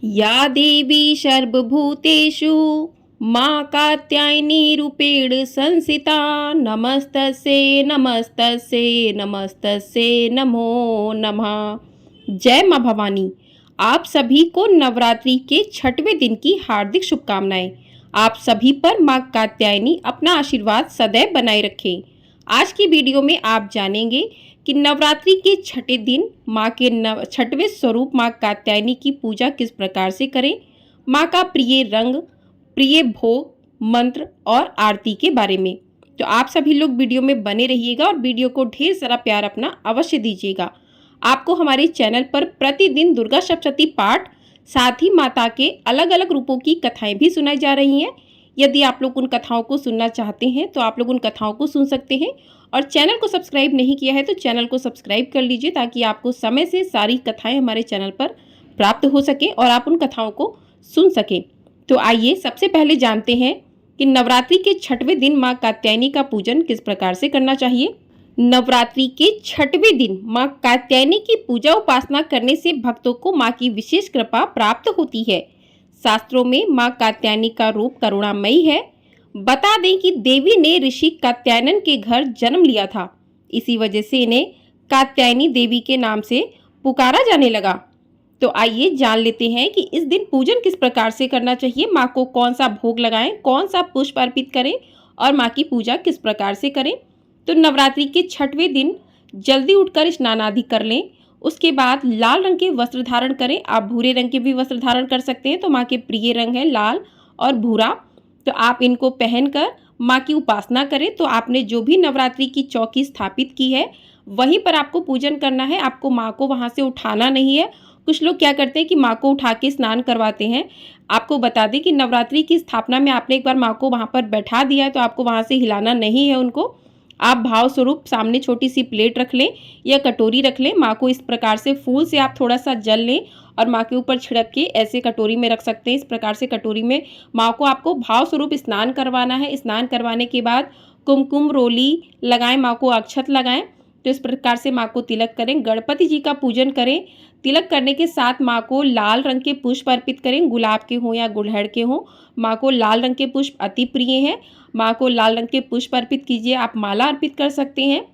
या देवी सर्वभूतेषु मां कात्यायनी रूपेण संस्थिता नमस्तस्यै नमस्तस्यै नमस्तस्यै नमो नमः। जय मां भवानी। आप सभी को नवरात्रि के छठवें दिन की हार्दिक शुभकामनाएं। आप सभी पर मां कात्यायनी अपना आशीर्वाद सदैव बनाए रखें। आज की वीडियो में आप जानेंगे कि नवरात्रि के छठे दिन माँ के छठवें स्वरूप माँ कात्यायनी की पूजा किस प्रकार से करें, माँ का प्रिय रंग, प्रिय भोग, मंत्र और आरती के बारे में। तो आप सभी लोग वीडियो में बने रहिएगा और वीडियो को ढेर सारा प्यार अपना अवश्य दीजिएगा। आपको हमारे चैनल पर प्रतिदिन दुर्गा सप्तशती पाठ, साथ ही माता के अलग अलग रूपों की कथाएं भी सुनाई जा रही हैं। यदि आप लोग उन कथाओं को सुनना चाहते हैं तो आप लोग उन कथाओं को सुन सकते हैं, और चैनल को सब्सक्राइब नहीं किया है तो चैनल को सब्सक्राइब कर लीजिए ताकि आपको समय से सारी कथाएं हमारे चैनल पर प्राप्त हो सके और आप उन कथाओं को सुन सकें। तो आइए सबसे पहले जानते हैं कि नवरात्रि के छठवें दिन माँ कात्यायनी का पूजन किस प्रकार से करना चाहिए। नवरात्रि के छठवें दिन माँ कात्यायनी की पूजा उपासना करने से भक्तों को माँ की विशेष कृपा प्राप्त होती है। शास्त्रों में माँ कात्यायनी का रूप करुणामयी है। बता दें कि देवी ने ऋषि कात्यायन के घर जन्म लिया था, इसी वजह से इन्हें कात्यायनी देवी के नाम से पुकारा जाने लगा। तो आइए जान लेते हैं कि इस दिन पूजन किस प्रकार से करना चाहिए, माँ को कौन सा भोग लगाएं, कौन सा पुष्प अर्पित करें और माँ की पूजा किस प्रकार से करें। तो नवरात्रि के छठवें दिन जल्दी उठकर स्नान आदि कर लें। उसके बाद लाल रंग के वस्त्र धारण करें। आप भूरे रंग के भी वस्त्र धारण कर सकते हैं, तो माँ के प्रिय रंग है लाल और भूरा, तो आप इनको पहनकर माँ की उपासना करें। तो आपने जो भी नवरात्रि की चौकी स्थापित की है वहीं पर आपको पूजन करना है, आपको माँ को वहाँ से उठाना नहीं है। कुछ लोग क्या करते हैं कि माँ को उठा के स्नान करवाते हैं। आपको बता दें कि नवरात्रि की स्थापना में आपने एक बार माँ को वहाँ पर बैठा दिया है तो आपको वहाँ से हिलाना नहीं है उनको। आप भाव स्वरूप सामने छोटी सी प्लेट रख लें या कटोरी रख लें, माँ को इस प्रकार से फूल से आप थोड़ा सा जल लें और माँ के ऊपर छिड़क के ऐसे कटोरी में रख सकते हैं। इस प्रकार से कटोरी में माँ को आपको भाव स्वरूप स्नान करवाना है। स्नान करवाने के बाद कुमकुम रोली लगाएं, माँ को अक्षत लगाएं। तो इस प्रकार से माँ को तिलक करें, गणपति जी का पूजन करें। तिलक करने के साथ माँ को लाल रंग के पुष्प अर्पित करें, गुलाब के हों या गुड़हल के हों। माँ को लाल रंग के पुष्प अति प्रिय हैं, माँ को लाल रंग के पुष्प अर्पित कीजिए। आप माला अर्पित कर सकते हैं।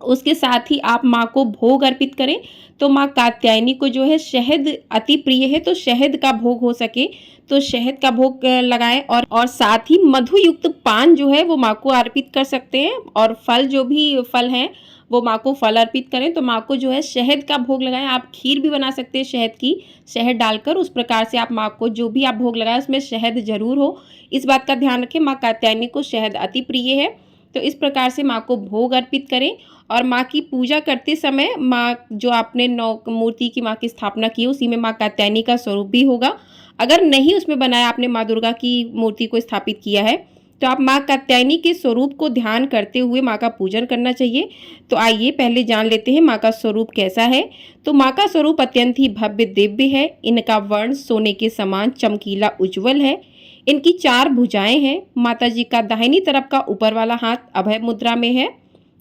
उसके साथ ही आप माँ को भोग अर्पित करें। तो माँ कात्यायनी को जो है शहद अति प्रिय है, तो शहद का भोग हो सके तो शहद का भोग लगाएं, और साथ ही मधु युक्त पान जो है वो माँ को अर्पित कर सकते हैं। और फल, जो भी फल हैं वो माँ को फल अर्पित करें। तो माँ को जो है शहद का भोग लगाएं। आप खीर भी बना सकते हैं शहद की, शहद डालकर। उस प्रकार से आप माँ को जो भी आप भोग लगाएं उसमें शहद जरूर हो, इस बात का ध्यान रखें। माँ कात्यायनी को शहद अति प्रिय है, तो इस प्रकार से माँ को भोग अर्पित करें। और माँ की पूजा करते समय माँ जो आपने नौ मूर्ति की माँ की स्थापना की है उसी में माँ कात्यायनी का स्वरूप भी होगा। अगर नहीं उसमें बनाया, आपने माँ दुर्गा की मूर्ति को स्थापित किया है, तो आप माँ कात्यायनी के स्वरूप को ध्यान करते हुए माँ का पूजन करना चाहिए। तो आइए पहले जान लेते हैं माँ का स्वरूप कैसा है। तो माँ का स्वरूप अत्यंत ही भव्य दिव्य है। इनका वर्ण सोने के समान चमकीला उज्ज्वल है। इनकी 4 भुजाएं हैं। माता जी का दाहिनी तरफ का ऊपर वाला हाथ अभय मुद्रा में है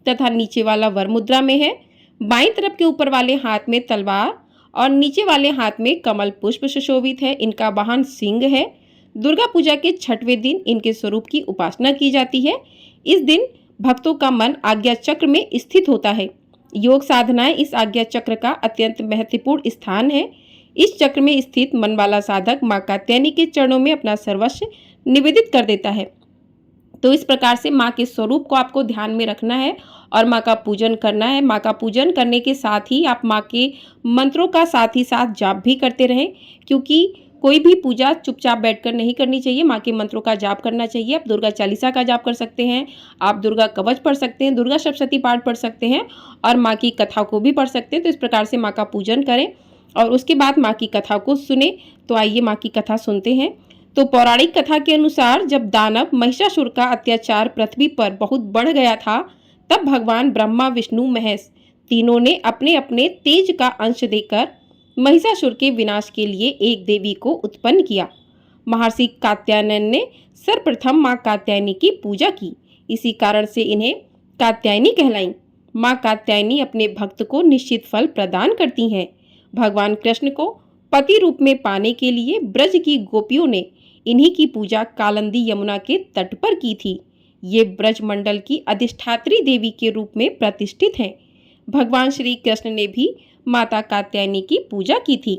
तथा नीचे वाला वर मुद्रा में है। बाईं तरफ के ऊपर वाले हाथ में तलवार और नीचे वाले हाथ में कमल पुष्प सुशोभित है। इनका वाहन सिंह है। दुर्गा पूजा के छठवें दिन इनके स्वरूप की उपासना की जाती है। इस दिन भक्तों का मन आज्ञा चक्र में स्थित होता है। योग साधनाएं इस आज्ञा चक्र का अत्यंत महत्वपूर्ण स्थान है। इस चक्र में स्थित मन वाला साधक माँ कात्यायनी के चरणों में अपना सर्वस्व निवेदित कर देता है। तो इस प्रकार से माँ के स्वरूप को आपको ध्यान में रखना है और माँ का पूजन करना है। माँ का पूजन करने के साथ ही आप माँ के मंत्रों का साथ ही साथ जाप भी करते रहें, क्योंकि कोई भी पूजा चुपचाप बैठकर नहीं करनी चाहिए। माँ के मंत्रों का जाप करना चाहिए। आप दुर्गा चालीसा का जाप कर सकते हैं, आप दुर्गा कवच पढ़ सकते हैं, दुर्गा सप्तशती पाठ पढ़ सकते हैं और माँ की कथा को भी पढ़ सकते हैं। तो इस प्रकार से माँ का पूजन करें और उसके बाद माँ की कथा को सुने। तो आइए माँ की कथा सुनते हैं। तो पौराणिक कथा के अनुसार जब दानव महिषासुर का अत्याचार पृथ्वी पर बहुत बढ़ गया था, तब भगवान ब्रह्मा विष्णु महेश तीनों ने अपने अपने तेज का अंश देकर महिषासुर के विनाश के लिए एक देवी को उत्पन्न किया। महर्षि कात्यायन ने सर्वप्रथम माँ कात्यायनी की पूजा की, इसी कारण से इन्हें कात्यायनी कहलाई। माँ कात्यायनी अपने भक्त को निश्चित फल प्रदान करती हैं। भगवान कृष्ण को पति रूप में पाने के लिए ब्रज की गोपियों ने इन्हीं की पूजा कालिंदी यमुना के तट पर की थी। ये ब्रज मंडल की अधिष्ठात्री देवी के रूप में प्रतिष्ठित हैं। भगवान श्री कृष्ण ने भी माता कात्यायनी की पूजा की थी।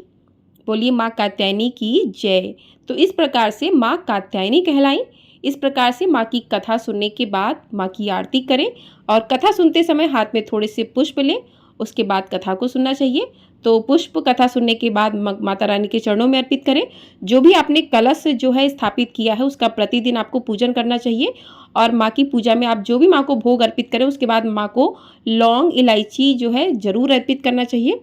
बोलिए माँ कात्यायनी की जय। तो इस प्रकार से माँ कात्यायनी कहलाई। इस प्रकार से माँ की कथा सुनने के बाद माँ की आरती करें और कथा सुनते समय हाथ में थोड़े से पुष्प लें, उसके बाद कथा को सुनना चाहिए। तो पुष्प कथा सुनने के बाद माता रानी के चरणों में अर्पित करें। जो भी आपने कलश जो है स्थापित किया है उसका प्रतिदिन आपको पूजन करना चाहिए और माँ की पूजा में आप जो भी माँ को भोग अर्पित करें उसके बाद माँ को लौंग इलायची जो है जरूर अर्पित करना चाहिए।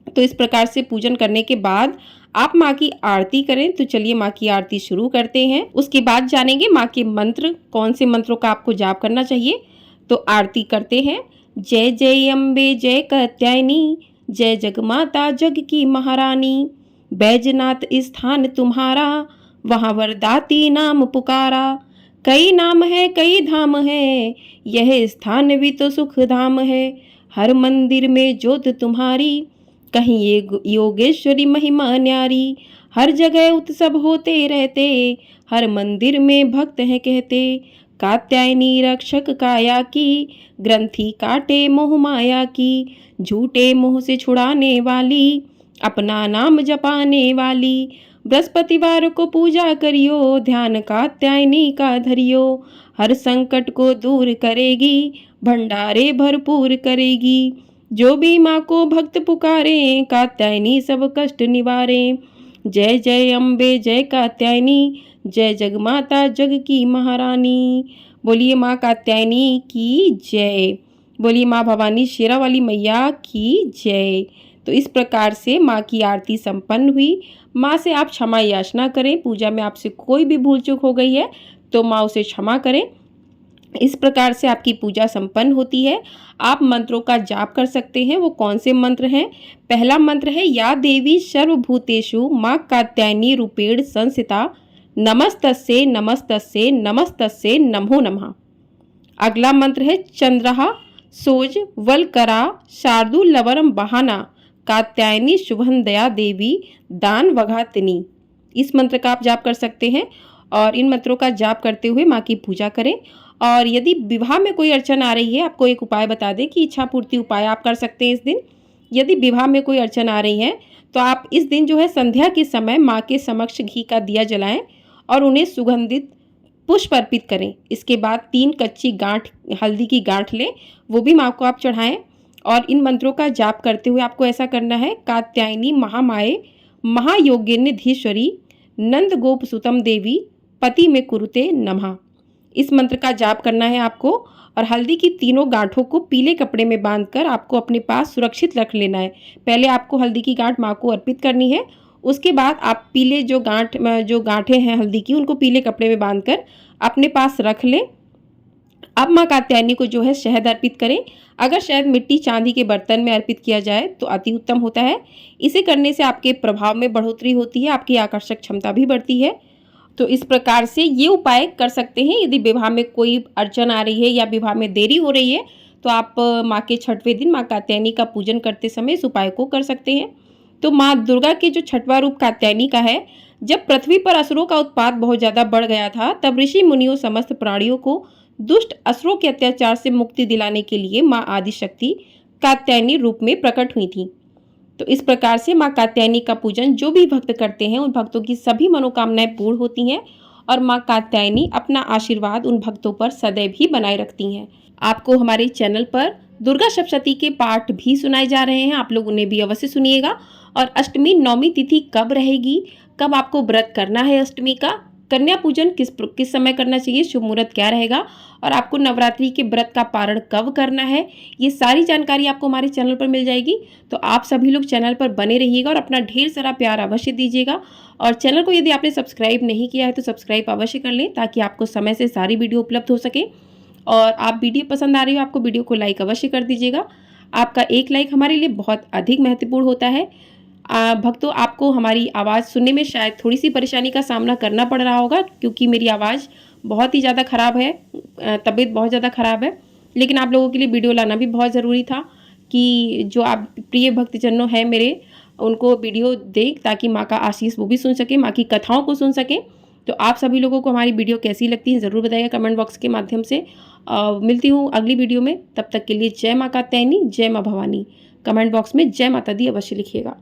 तो इस प्रकार से पूजन करने के बाद आप माँ की आरती करें। तो चलिए माँ की आरती शुरू करते हैं। उसके बाद जानेंगे माँ के मंत्र, कौन से मंत्रों का आपको जाप करना चाहिए। तो आरती करते हैं। जय जय अम्बे जय कात्यायनी, जय जगमाता जग की महारानी। बैजनाथ स्थान तुम्हारा, वहाँ वरदाती नाम पुकारा। कई नाम है कई धाम है, यह स्थान भी तो सुख धाम है। हर मंदिर में ज्योत तुम्हारी, कहीं ये योगेश्वरी महिमा न्यारी। हर जगह उत्सव होते रहते, हर मंदिर में भक्त हैं कहते। कात्यायनी रक्षक काया की, ग्रंथि काटे मोह माया की। झूठे मोह से छुड़ाने वाली, अपना नाम जपाने वाली। बृहस्पतिवार को पूजा करियो, ध्यान कात्यायनी का धरियो। हर संकट को दूर करेगी, भंडारे भरपूर करेगी। जो भी माँ को भक्त पुकारे, कात्यायनी सब कष्ट निवारे। जय जय अम्बे जय कात्यायनी, जय जगमाता जग की महारानी। बोलिए माँ कात्यायनी की जय। बोलिए माँ भवानी शेरा वाली मैया की जय। तो इस प्रकार से माँ की आरती संपन्न हुई। माँ से आप क्षमा याचना करें। पूजा में आपसे कोई भी भूल चूक हो गई है तो माँ उसे क्षमा करें। इस प्रकार से आपकी पूजा संपन्न होती है। आप मंत्रों का जाप कर सकते हैं। वो कौन से मंत्र हैं? पहला मंत्र है या देवी सर्वभूतेषु माँ कात्यायनी रूपेण संस्थिता, नमस्तस्यै नमस्तस्यै नमस्तस्यै नमो नमः। अगला मंत्र है चंद्रहा सोज वलकरा शार्दूलवरम बहाना, कात्यायनी शुभन दया देवी दान वघातिनी। इस मंत्र का आप जाप कर सकते हैं और इन मंत्रों का जाप करते हुए माँ की पूजा करें। और यदि विवाह में कोई अड़चन आ रही है, आपको एक उपाय बता दें कि इच्छा पूर्ति उपाय आप कर सकते हैं इस दिन। यदि विवाह में कोई अड़चन आ रही है तो आप इस दिन जो है संध्या के समय माँ के समक्ष घी का दिया जलाएं और उन्हें सुगंधित पुष्प अर्पित करें। इसके बाद 3 कच्ची गांठ हल्दी की गांठ लें, वो भी माँ को आप चढ़ाएं। और इन मंत्रों का जाप करते हुए आपको ऐसा करना है। कात्यायनी महामाये महायोगिन्यधीश्वरी नंद गोप सुतम देवी पति में कुरुते नमः। इस मंत्र का जाप करना है आपको और हल्दी की तीनों गांठों को पीले कपड़े में बांधकर आपको अपने पास सुरक्षित रख लेना है। पहले आपको हल्दी की गांठ माँ को अर्पित करनी है। उसके बाद आप पीले जो गांठें हैं हल्दी की, उनको पीले कपड़े में बांधकर अपने पास रख लें। अब माँ कात्यायनी को जो है शहद अर्पित करें। अगर शहद मिट्टी चांदी के बर्तन में अर्पित किया जाए तो अति उत्तम होता है। इसे करने से आपके प्रभाव में बढ़ोतरी होती है, आपकी आकर्षक क्षमता भी बढ़ती है। तो इस प्रकार से ये उपाय कर सकते हैं। यदि विवाह में कोई अड़चन आ रही है या विवाह में देरी हो रही है तो आप माँ के छठवें दिन माँ कात्यायनी का पूजन करते समय इस उपाय को कर सकते हैं। तो माँ दुर्गा के जो छठवां रूप कात्यायनी का है, जब पृथ्वी पर असुरों का उत्पात बहुत ज़्यादा बढ़ गया था तब ऋषि मुनियों समस्त प्राणियों को दुष्ट असुरों के अत्याचार से मुक्ति दिलाने के लिए माँ आदिशक्ति कात्यायनी रूप में प्रकट हुई थी। तो इस प्रकार से माँ कात्यायनी का पूजन जो भी भक्त करते हैं उन भक्तों की सभी मनोकामनाएं पूर्ण होती हैं और माँ कात्यायनी अपना आशीर्वाद उन भक्तों पर सदैव ही बनाए रखती हैं। आपको हमारे चैनल पर दुर्गा सप्तशती के पाठ भी सुनाए जा रहे हैं, आप लोग उन्हें भी अवश्य सुनिएगा। और अष्टमी नवमी तिथि कब रहेगी, कब आपको व्रत करना है अष्टमी का, कन्या पूजन किस समय करना चाहिए, शुभ मुहूर्त क्या रहेगा और आपको नवरात्रि के व्रत का पारण कब करना है, ये सारी जानकारी आपको हमारे चैनल पर मिल जाएगी। तो आप सभी लोग चैनल पर बने रहिएगा और अपना ढेर सारा प्यार अवश्य दीजिएगा। और चैनल को यदि आपने सब्सक्राइब नहीं किया है तो सब्सक्राइब अवश्य कर लें ताकि आपको समय से सारी वीडियो उपलब्ध हो सके। और आप वीडियो पसंद आ रही हो आपको वीडियो को लाइक अवश्य कर दीजिएगा। आपका एक लाइक हमारे लिए बहुत अधिक महत्वपूर्ण होता है। भक्तों, आपको हमारी आवाज़ सुनने में शायद थोड़ी सी परेशानी का सामना करना पड़ रहा होगा क्योंकि मेरी आवाज़ बहुत ही ज़्यादा ख़राब है, तबीयत बहुत ज़्यादा ख़राब है। लेकिन आप लोगों के लिए वीडियो लाना भी बहुत ज़रूरी था कि जो आप प्रिय भक्तजनों हैं मेरे, उनको वीडियो दें ताकि माँ का आशीष वो भी सुन सकें, माँ की कथाओं को सुन सकें। तो आप सभी लोगों को हमारी वीडियो कैसी लगती है ज़रूर बताइएगा कमेंट बॉक्स के माध्यम से। मिलती हूँ अगली वीडियो में, तब तक के लिए जय माँ कात्यायनी, जय माँ भवानी। कमेंट बॉक्स में जय माता दी अवश्य लिखिएगा।